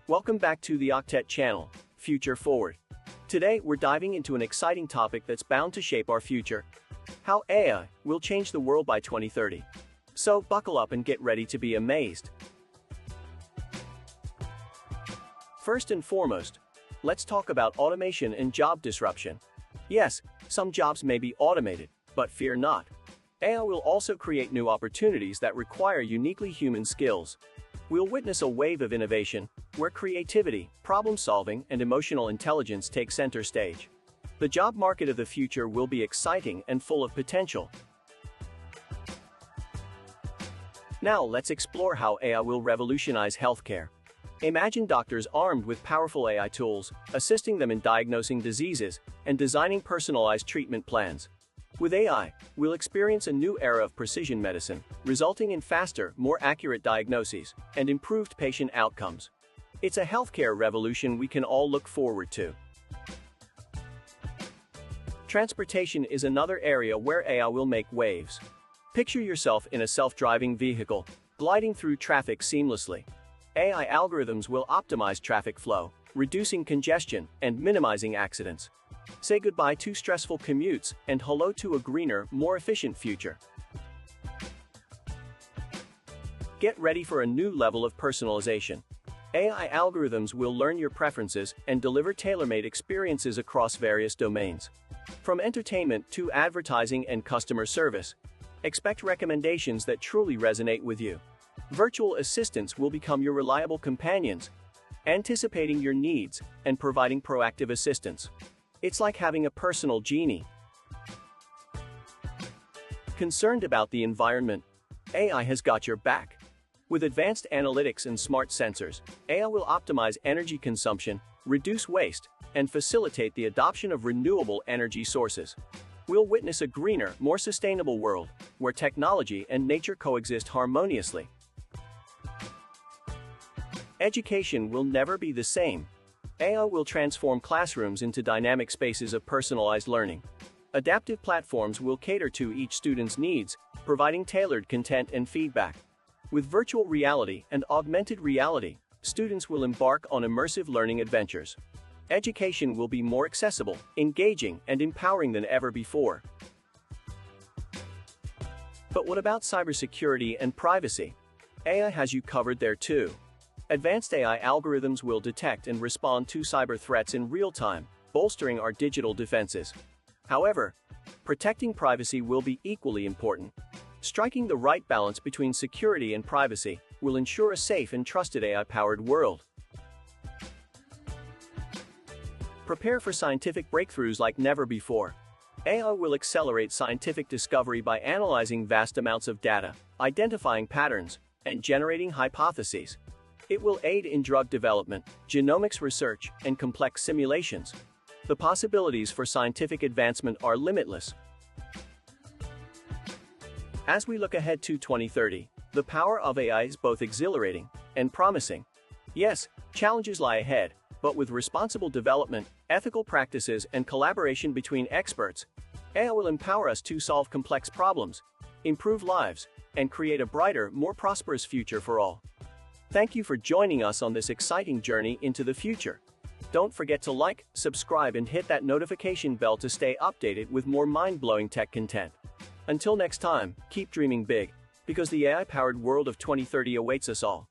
Welcome back to the Octet channel, Future Forward. Today, we're diving into an exciting topic that's bound to shape our future: how AI will change the world by 2030. So, buckle up and get ready to be amazed. First and foremost, let's talk about automation and job disruption. Yes, some jobs may be automated, but fear not. AI will also create new opportunities that require uniquely human skills. We'll witness a wave of innovation, where creativity, problem-solving, and emotional intelligence take center stage. The job market of the future will be exciting and full of potential. Now let's explore how AI will revolutionize healthcare. Imagine doctors armed with powerful AI tools, assisting them in diagnosing diseases and designing personalized treatment plans. With AI, we'll experience a new era of precision medicine, resulting in faster, more accurate diagnoses and improved patient outcomes. It's a healthcare revolution we can all look forward to. Transportation is another area where AI will make waves. Picture yourself in a self-driving vehicle, gliding through traffic seamlessly. AI algorithms will optimize traffic flow, reducing congestion and minimizing accidents. Say goodbye to stressful commutes and hello to a greener, more efficient future. Get ready for a new level of personalization. AI algorithms will learn your preferences and deliver tailor-made experiences across various domains. From entertainment to advertising and customer service, expect recommendations that truly resonate with you. Virtual assistants will become your reliable companions, anticipating your needs and providing proactive assistance. It's like having a personal genie. Concerned about the environment? AI has got your back. With advanced analytics and smart sensors, AI will optimize energy consumption, reduce waste, and facilitate the adoption of renewable energy sources. We'll witness a greener, more sustainable world, where technology and nature coexist harmoniously. Education will never be the same. AI will transform classrooms into dynamic spaces of personalized learning. Adaptive platforms will cater to each student's needs, providing tailored content and feedback. With virtual reality and augmented reality, students will embark on immersive learning adventures. Education will be more accessible, engaging, and empowering than ever before. But what about cybersecurity and privacy? AI has you covered there too. Advanced AI algorithms will detect and respond to cyber threats in real time, bolstering our digital defenses. However, protecting privacy will be equally important. Striking the right balance between security and privacy will ensure a safe and trusted AI-powered world. Prepare for scientific breakthroughs like never before. AI will accelerate scientific discovery by analyzing vast amounts of data, identifying patterns, and generating hypotheses. It will aid in drug development, genomics research, and complex simulations. The possibilities for scientific advancement are limitless. As we look ahead to 2030, the power of AI is both exhilarating and promising. Yes, challenges lie ahead, but with responsible development, ethical practices, and collaboration between experts, AI will empower us to solve complex problems, improve lives, and create a brighter, more prosperous future for all. Thank you for joining us on this exciting journey into the future. Don't forget to like, subscribe, and hit that notification bell to stay updated with more mind-blowing tech content. Until next time, keep dreaming big, because the AI-powered world of 2030 awaits us all.